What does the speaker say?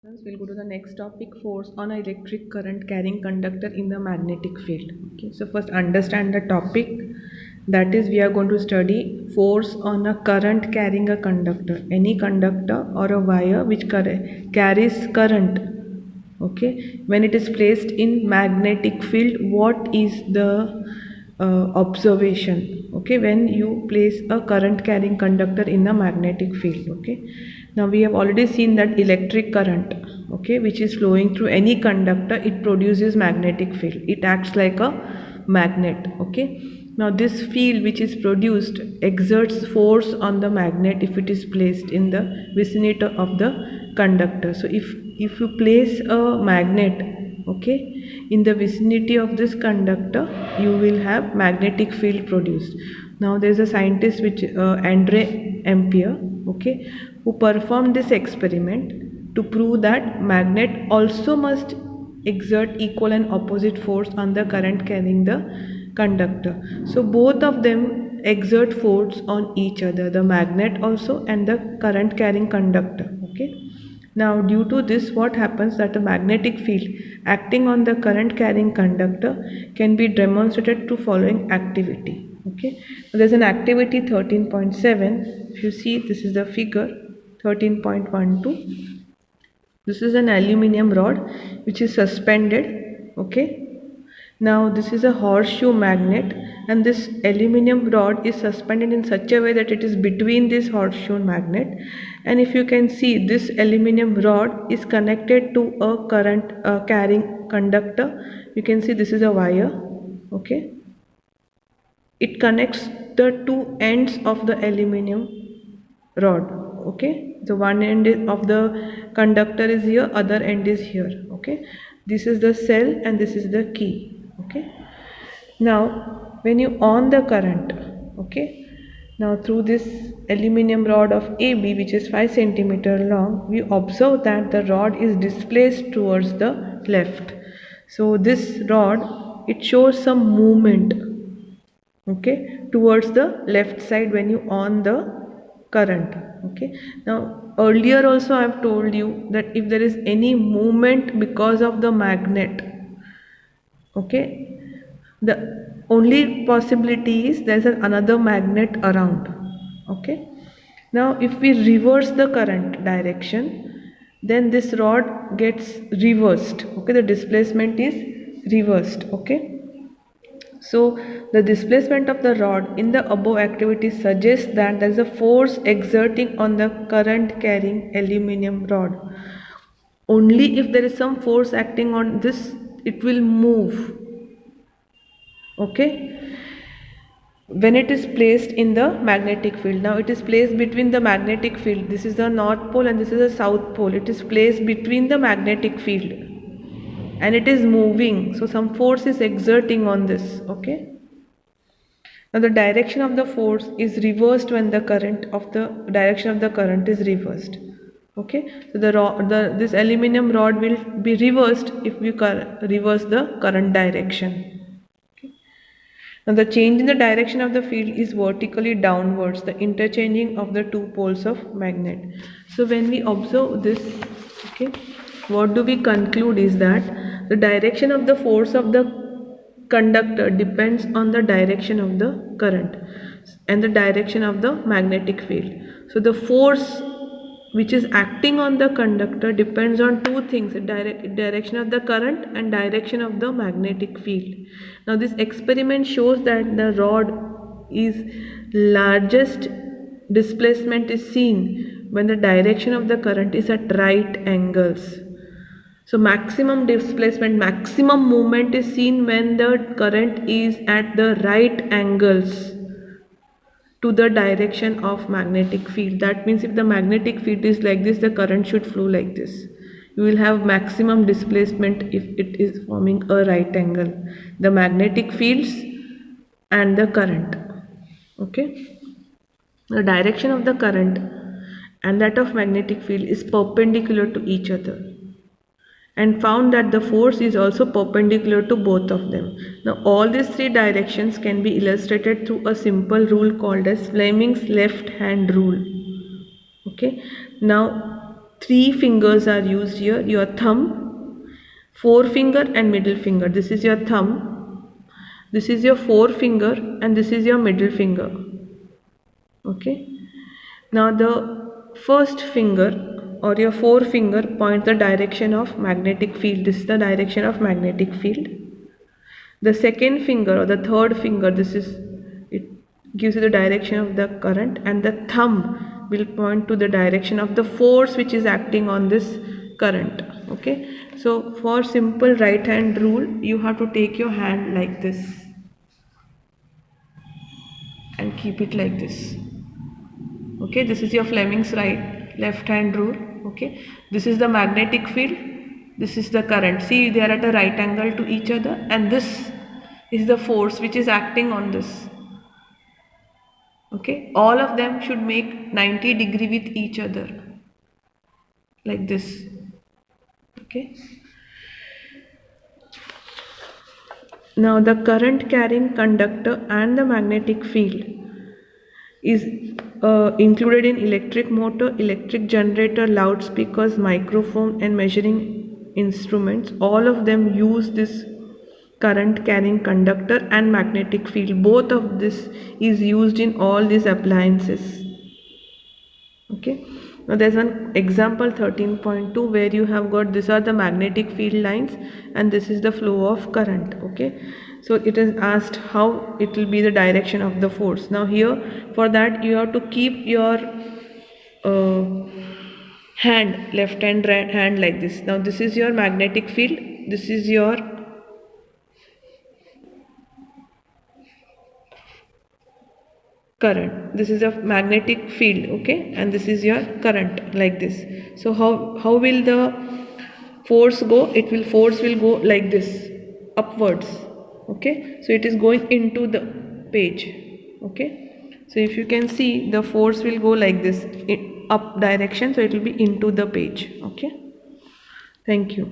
We'll go to the next topic, force on an electric current carrying conductor in the magnetic field. Okay, so first understand the topic, that is we are going to study force on a current carrying a conductor, any conductor or a wire which carries current. Okay, when it is placed in magnetic field, what is the observation? Okay, when you place a current carrying conductor in a magnetic field. Okay, now we have already seen that electric current, okay, which is flowing through any conductor, it produces magnetic field, it acts like a magnet. Okay, now this field which is produced exerts force on the magnet if it is placed in the vicinity of the conductor. So if you place a magnet, okay, in the vicinity of this conductor, you will have magnetic field produced. Now there is a scientist which Andre Ampere, okay, who performed this experiment to prove that magnet also must exert equal and opposite force on the current carrying the conductor. So both of them exert force on each other, the magnet also and the current carrying conductor. Okay, now due to this, what happens that a magnetic field acting on the current carrying conductor can be demonstrated through following activity. Okay, so there's an activity 13.7. If you see, this is the figure 13.12. This is an aluminium rod which is suspended. Okay, now this is a horseshoe magnet, and this aluminium rod is suspended in such a way that it is between this horseshoe magnet. And if you can see, this aluminium rod is connected to a current carrying conductor. You can see this is a wire. Okay, it connects the two ends of the aluminium rod. Okay, the one end of the conductor is here, other end is here. Okay, this is the cell and this is the key. Okay, now when you on the current, okay, now through this aluminium rod of AB, which is 5 centimeter long, we observe that the rod is displaced towards the left. So this rod, it shows some movement, okay, towards the left side when you on the current. Okay, now earlier also I have told you that if there is any movement because of the magnet, okay, the only possibility is there is another magnet around. Okay, now if we reverse the current direction, then this rod gets reversed. Okay, the displacement is reversed. Okay, so the displacement of the rod in the above activity suggests that there is a force exerting on the current carrying aluminium rod. Only if there is some force acting on this, it will move. Okay, when it is placed in the magnetic field, now it is placed between the magnetic field, this is the north pole and this is the south pole, it is placed between the magnetic field and it is moving, so some force is exerting on this. Okay, now the direction of the force is reversed when the direction of the current is reversed. Okay, so this aluminium rod will be reversed if we reverse the current direction. Now the change in the direction of the field is vertically downwards, the interchanging of the two poles of magnet. So when we observe this, okay, what do we conclude is that the direction of the force of the conductor depends on the direction of the current and the direction of the magnetic field. So the force which is acting on the conductor depends on two things, direction of the current and direction of the magnetic field. Now this experiment shows that the rod is largest displacement is seen when the direction of the current is at right angles. So maximum displacement, maximum movement is seen when the current is at the right angles to the direction of magnetic field. That means if the magnetic field is like this, the current should flow like this. You will have maximum displacement if it is forming a right angle, the magnetic fields and the current. Okay, the direction of the current and that of magnetic field is perpendicular to each other, and found that the force is also perpendicular to both of them. Now all these three directions can be illustrated through a simple rule called as Fleming's left hand rule. Okay, now three fingers are used here, your thumb, forefinger and middle finger. This is your thumb, this is your forefinger, and this is your middle finger. Okay, now the first finger or your forefinger points the direction of magnetic field. This is the direction of magnetic field. The second finger or the third finger, this is, it gives you the direction of the current, and the thumb will point to the direction of the force which is acting on this current. Okay, so for simple right hand rule, you have to take your hand like this and keep it like this. Okay, this is your Fleming's left hand rule. Okay, this is the magnetic field, this is the current. See, they are at a right angle to each other, and this is the force which is acting on this. Okay, all of them should make 90 degree with each other like this. Okay, now the current carrying conductor and the magnetic field is included in electric motor, electric generator, loudspeakers, microphone and measuring instruments. All of them use this current carrying conductor and magnetic field. Both of this is used in all these appliances. Okay, now there's one example 13.2 where you have got, these are the magnetic field lines and this is the flow of current. Okay, so it is asked how it will be the direction of the force. Now here, for that you have to keep your hand, left and right hand like this. Now this is your magnetic field, this is your current, this is a magnetic field. Okay, and this is your current like this. So how will the force go? Force will go like this, upwards. Okay, so it is going into the page. Okay, so if you can see, the force will go like this, up direction, so it will be into the page. Okay, thank you.